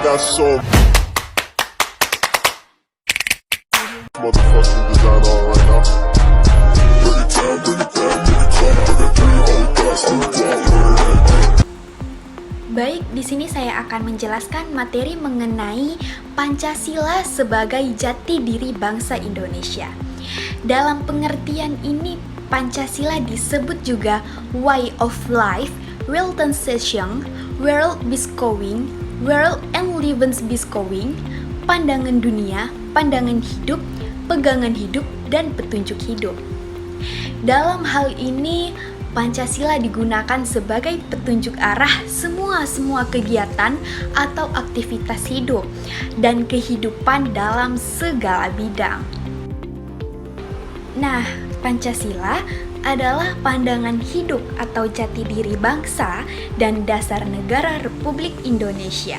got so motherfucking design on right now. Bring it down, bring it down, bring it down. I got three old guys on the wall. Baik, di sini saya akan menjelaskan materi mengenai Pancasila sebagai jati diri bangsa Indonesia. Dalam pengertian ini, Pancasila disebut juga way of life, Weltanschauung, Weltbeschouwing, World and Levensbeschouwing, pandangan dunia, pandangan hidup, pegangan hidup, dan petunjuk hidup. Dalam hal ini, Pancasila digunakan sebagai petunjuk arah semua kegiatan atau aktivitas hidup dan kehidupan dalam segala bidang. Nah, Pancasila adalah pandangan hidup atau jati diri bangsa dan dasar negara Republik Indonesia.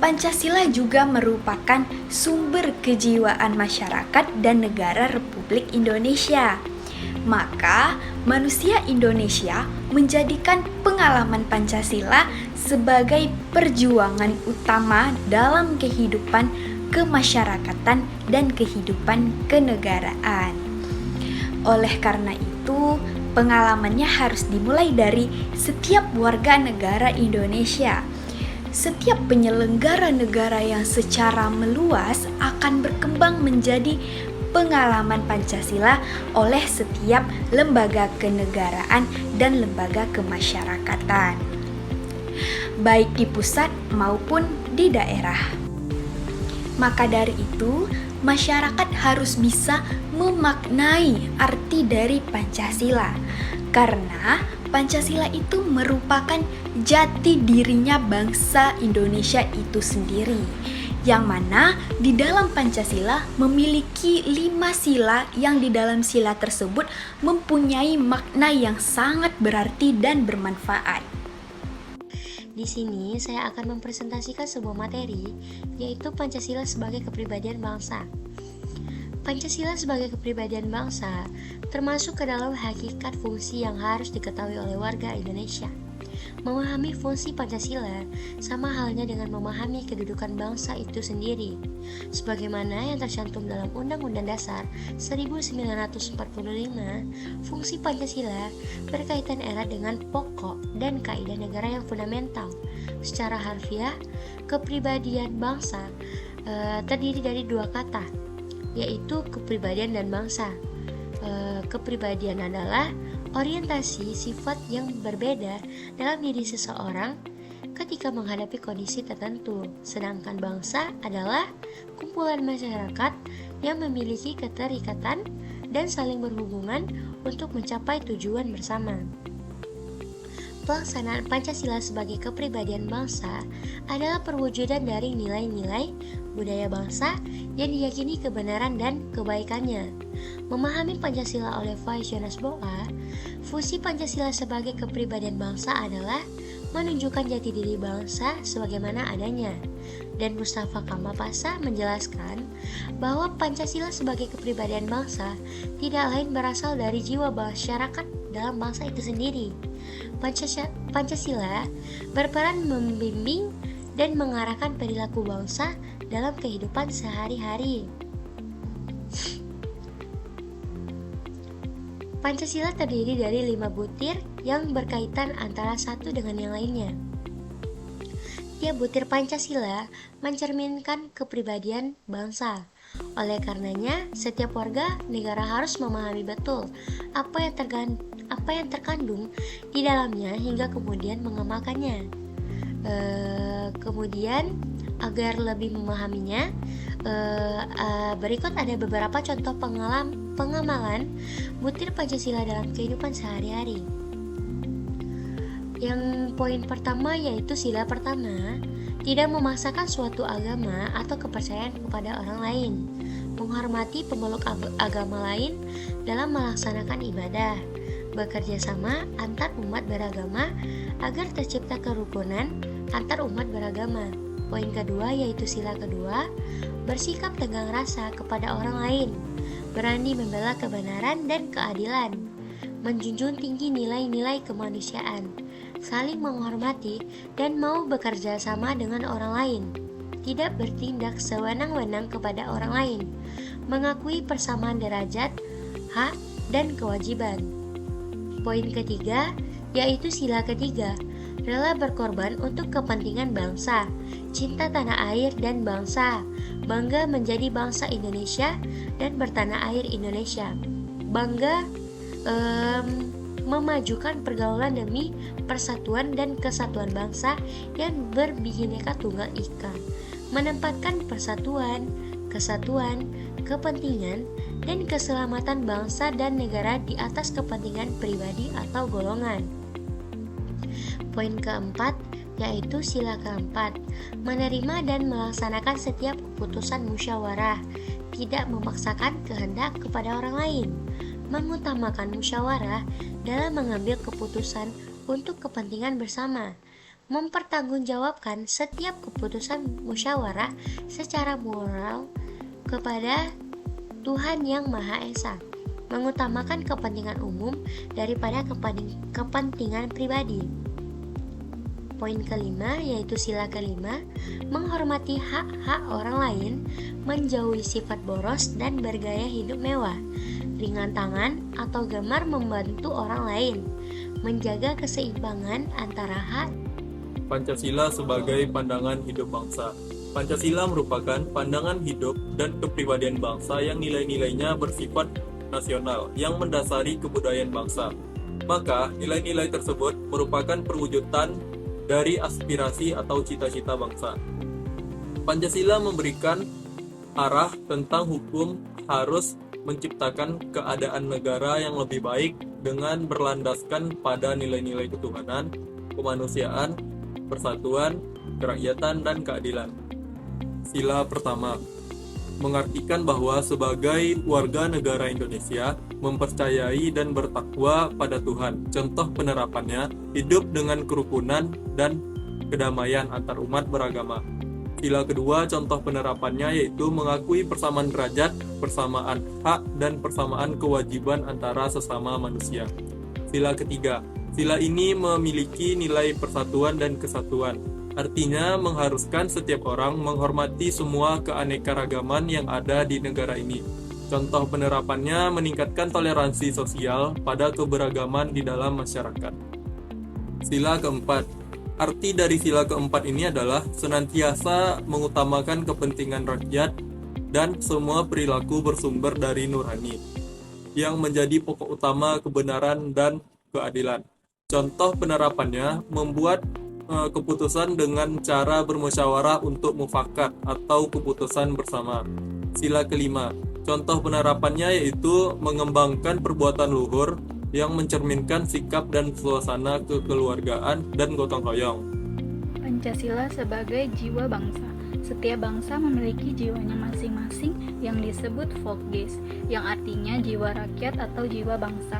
Pancasila juga merupakan sumber kejiwaan masyarakat dan negara Republik Indonesia. Maka, manusia Indonesia menjadikan pengalaman Pancasila sebagai perjuangan utama dalam kehidupan kemasyarakatan dan kehidupan kenegaraan. Oleh karena itu, pengalamannya harus dimulai dari setiap warga negara Indonesia. Setiap penyelenggara negara yang secara meluas akan berkembang menjadi pengalaman Pancasila oleh setiap lembaga kenegaraan dan lembaga kemasyarakatan, baik di pusat maupun di daerah. Maka dari itu, masyarakat harus bisa memaknai arti dari Pancasila, karena Pancasila itu merupakan jati dirinya bangsa Indonesia itu sendiri, yang mana di dalam Pancasila memiliki 5 sila yang di dalam sila tersebut mempunyai makna yang sangat berarti dan bermanfaat. Di sini saya akan mempresentasikan sebuah materi, yaitu Pancasila sebagai kepribadian bangsa. Pancasila sebagai kepribadian bangsa termasuk ke dalam hakikat fungsi yang harus diketahui oleh warga Indonesia. Memahami fungsi Pancasila sama halnya dengan memahami kedudukan bangsa itu sendiri. Sebagaimana yang tercantum dalam Undang-Undang Dasar 1945, fungsi Pancasila berkaitan erat dengan pokok dan kaidah negara yang fundamental. Secara harfiah, kepribadian bangsa terdiri dari 2 kata, yaitu kepribadian dan bangsa. Kepribadian adalah orientasi sifat yang berbeda dalam diri seseorang ketika menghadapi kondisi tertentu, sedangkan bangsa adalah kumpulan masyarakat yang memiliki keterikatan dan saling berhubungan untuk mencapai tujuan bersama. Pelaksanaan Pancasila sebagai kepribadian bangsa adalah perwujudan dari nilai-nilai budaya bangsa yang diyakini kebenaran dan kebaikannya. Memahami Pancasila oleh Faiz Jonas Boa, fungsi Pancasila sebagai kepribadian bangsa adalah menunjukkan jati diri bangsa sebagaimana adanya. Dan Mustafa Kamal Pasha menjelaskan bahwa Pancasila sebagai kepribadian bangsa tidak lain berasal dari jiwa masyarakat dalam bangsa itu sendiri. Pancasila berperan membimbing dan mengarahkan perilaku bangsa dalam kehidupan sehari-hari. Pancasila terdiri dari 5 butir yang berkaitan antara satu dengan yang lainnya. Tiap butir Pancasila mencerminkan kepribadian bangsa. Oleh karenanya, setiap warga negara harus memahami betul apa yang terkandung di dalamnya hingga kemudian mengamalkannya. Kemudian agar lebih memahaminya, berikut ada beberapa contoh pengamalan butir Pancasila dalam kehidupan sehari-hari. Yang poin pertama yaitu sila pertama, tidak memaksakan suatu agama atau kepercayaan kepada orang lain, menghormati pemeluk agama lain dalam melaksanakan ibadah, bekerja sama antar umat beragama agar tercipta kerukunan antar umat beragama. Poin kedua yaitu sila kedua, bersikap tegang rasa kepada orang lain, berani membela kebenaran dan keadilan, menjunjung tinggi nilai-nilai kemanusiaan, saling menghormati dan mau bekerja sama dengan orang lain. tidak bertindak sewenang-wenang kepada orang lain, mengakui persamaan derajat, hak, dan kewajiban. Poin ketiga, yaitu sila ketiga, rela berkorban untuk kepentingan bangsa, cinta tanah air dan bangsa, bangga menjadi bangsa Indonesia dan bertanah air Indonesia, bangga memajukan pergaulan demi persatuan dan kesatuan bangsa yang berbhinneka tunggal ika, menempatkan persatuan, kesatuan, kepentingan, dan keselamatan bangsa dan negara di atas kepentingan pribadi atau golongan. Poin keempat, yaitu sila keempat, menerima dan melaksanakan setiap keputusan musyawarah, tidak memaksakan kehendak kepada orang lain, mengutamakan musyawarah dalam mengambil keputusan untuk kepentingan bersama, mempertanggungjawabkan setiap keputusan musyawarah secara moral kepada Tuhan Yang Maha Esa, mengutamakan kepentingan umum daripada kepentingan pribadi. Poin kelima, yaitu sila kelima, menghormati hak-hak orang lain, menjauhi sifat boros dan bergaya hidup mewah, ringan tangan atau gemar membantu orang lain, menjaga keseimbangan antara hak. Pancasila sebagai pandangan hidup bangsa. Pancasila merupakan pandangan hidup dan kepribadian bangsa yang nilai-nilainya bersifat nasional yang mendasari kebudayaan bangsa. Maka, nilai-nilai tersebut merupakan perwujudan dari aspirasi atau cita-cita bangsa. Pancasila memberikan arah tentang hukum harus menciptakan keadaan negara yang lebih baik dengan berlandaskan pada nilai-nilai ketuhanan, kemanusiaan, persatuan, kerakyatan, dan keadilan. Sila pertama, mengartikan bahwa sebagai warga negara Indonesia mempercayai dan bertakwa pada Tuhan. Contoh penerapannya, hidup dengan kerukunan dan kedamaian antar umat beragama. Sila kedua, contoh penerapannya yaitu mengakui persamaan derajat, persamaan hak, dan persamaan kewajiban antara sesama manusia. Sila ketiga, sila ini memiliki nilai persatuan dan kesatuan. Artinya mengharuskan setiap orang menghormati semua keanekaragaman yang ada di negara ini. Contoh penerapannya meningkatkan toleransi sosial pada keberagaman di dalam masyarakat. Sila keempat, arti dari sila keempat ini adalah senantiasa mengutamakan kepentingan rakyat dan semua perilaku bersumber dari nurani, yang menjadi pokok utama kebenaran dan keadilan. Contoh penerapannya membuat keputusan dengan cara bermusyawarah untuk mufakat atau keputusan bersama. Sila kelima, contoh penerapannya yaitu mengembangkan perbuatan luhur yang mencerminkan sikap dan suasana kekeluargaan dan gotong royong. Pancasila sebagai jiwa bangsa. Setiap bangsa memiliki jiwanya masing-masing yang disebut Volksgeist, yang artinya jiwa rakyat atau jiwa bangsa.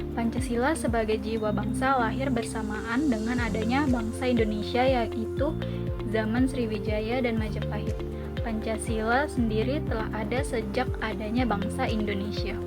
Pancasila sebagai jiwa bangsa lahir bersamaan dengan adanya bangsa Indonesia, yaitu zaman Sriwijaya dan Majapahit. Pancasila sendiri telah ada sejak adanya bangsa Indonesia.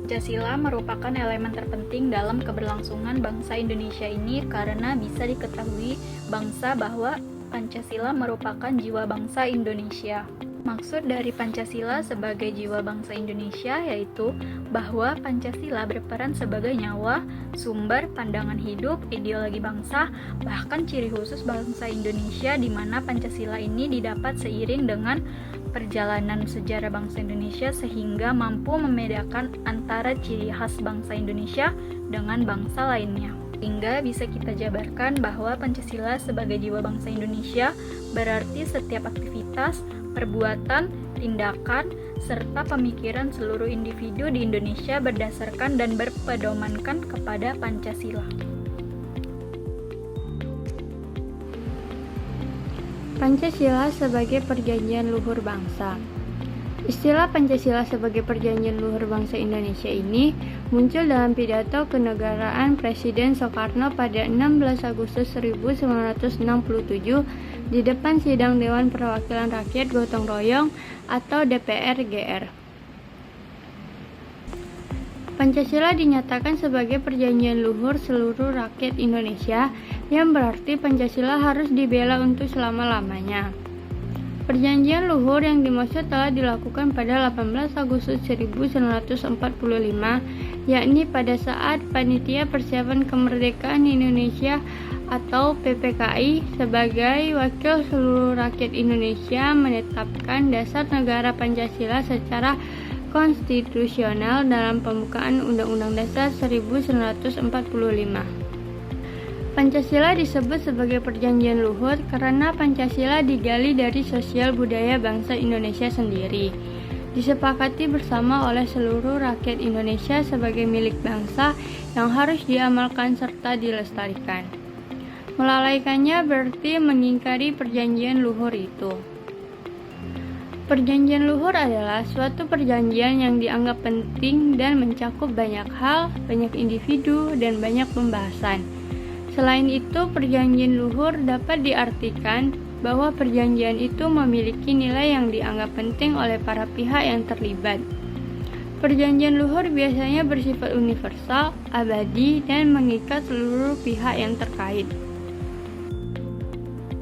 Pancasila merupakan elemen terpenting dalam keberlangsungan bangsa Indonesia ini karena bisa diketahui bangsa bahwa Pancasila merupakan jiwa bangsa Indonesia. Maksud dari Pancasila sebagai jiwa bangsa Indonesia yaitu bahwa Pancasila berperan sebagai nyawa, sumber, pandangan hidup, ideologi bangsa, bahkan ciri khusus bangsa Indonesia, di mana Pancasila ini didapat seiring dengan perjalanan sejarah bangsa Indonesia sehingga mampu membedakan antara ciri khas bangsa Indonesia dengan bangsa lainnya. Hingga bisa kita jabarkan bahwa Pancasila sebagai jiwa bangsa Indonesia berarti setiap aktivitas, perbuatan, tindakan, serta pemikiran seluruh individu di Indonesia berdasarkan dan berpedomankan kepada Pancasila. Pancasila sebagai perjanjian luhur bangsa. Istilah Pancasila sebagai perjanjian luhur bangsa Indonesia ini muncul dalam pidato kenegaraan Presiden Soekarno pada 16 Agustus 1967 di depan sidang Dewan Perwakilan Rakyat Gotong Royong atau DPR-GR. Pancasila dinyatakan sebagai perjanjian luhur seluruh rakyat Indonesia, yang berarti Pancasila harus dibela untuk selama-lamanya. Perjanjian luhur yang dimaksud telah dilakukan pada 18 Agustus 1945, yakni pada saat Panitia Persiapan Kemerdekaan Indonesia atau PPKI sebagai wakil seluruh rakyat Indonesia menetapkan dasar negara Pancasila secara konstitusional dalam pembukaan Undang-Undang Dasar 1945. Pancasila disebut sebagai perjanjian luhur karena Pancasila digali dari sosial budaya bangsa Indonesia sendiri, disepakati bersama oleh seluruh rakyat Indonesia sebagai milik bangsa yang harus diamalkan serta dilestarikan. Melalaikannya berarti mengingkari perjanjian luhur itu. Perjanjian luhur adalah suatu perjanjian yang dianggap penting dan mencakup banyak hal, banyak individu, dan banyak pembahasan. Selain itu, perjanjian luhur dapat diartikan bahwa perjanjian itu memiliki nilai yang dianggap penting oleh para pihak yang terlibat. Perjanjian luhur biasanya bersifat universal, abadi, dan mengikat seluruh pihak yang terkait.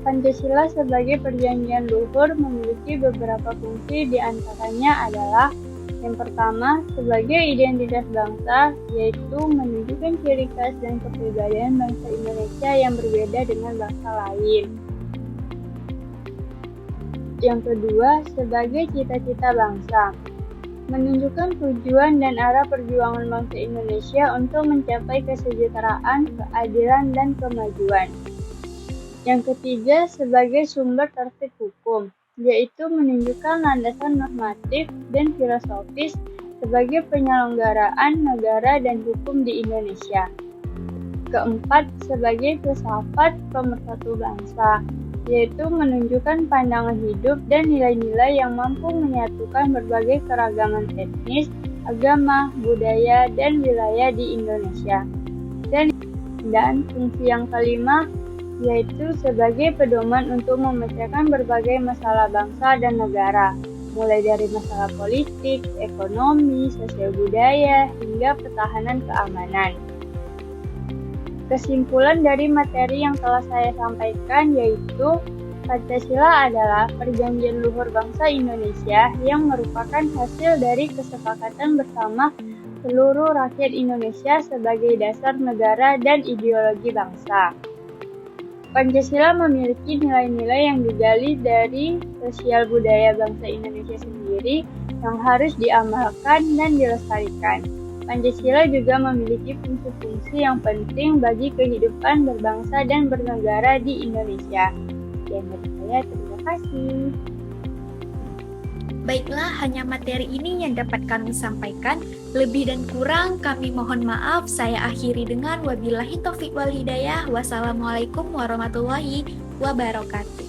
Pancasila sebagai perjanjian luhur memiliki beberapa fungsi, di antaranya adalah yang pertama, sebagai identitas bangsa, yaitu menunjukkan ciri khas dan kepribadian bangsa Indonesia yang berbeda dengan bangsa lain. Yang kedua, sebagai cita-cita bangsa, menunjukkan tujuan dan arah perjuangan bangsa Indonesia untuk mencapai kesejahteraan, keadilan, dan kemajuan. Yang ketiga, sebagai sumber tertib hukum, yaitu menunjukkan landasan normatif dan filosofis sebagai penyelenggaraan negara dan hukum di Indonesia. Keempat, sebagai filsafat pemersatu bangsa, yaitu menunjukkan pandangan hidup dan nilai-nilai yang mampu menyatukan berbagai keragaman etnis, agama, budaya, dan wilayah di Indonesia. Dan fungsi yang kelima, yaitu sebagai pedoman untuk memecahkan berbagai masalah bangsa dan negara, mulai dari masalah politik, ekonomi, sosial budaya, hingga pertahanan keamanan. Kesimpulan dari materi yang telah saya sampaikan yaitu Pancasila adalah perjanjian luhur bangsa Indonesia yang merupakan hasil dari kesepakatan bersama seluruh rakyat Indonesia sebagai dasar negara dan ideologi bangsa. Pancasila memiliki nilai-nilai yang digali dari sosial budaya bangsa Indonesia sendiri yang harus diamalkan dan dilestarikan. Pancasila juga memiliki fungsi-fungsi yang penting bagi kehidupan berbangsa dan bernegara di Indonesia. Sekian dari saya, terima kasih. Baiklah, hanya materi ini yang dapat kami sampaikan. Lebih dan kurang kami mohon maaf. Saya akhiri dengan wabillahi taufiq wal hidayah. Wassalamualaikum warahmatullahi wabarakatuh.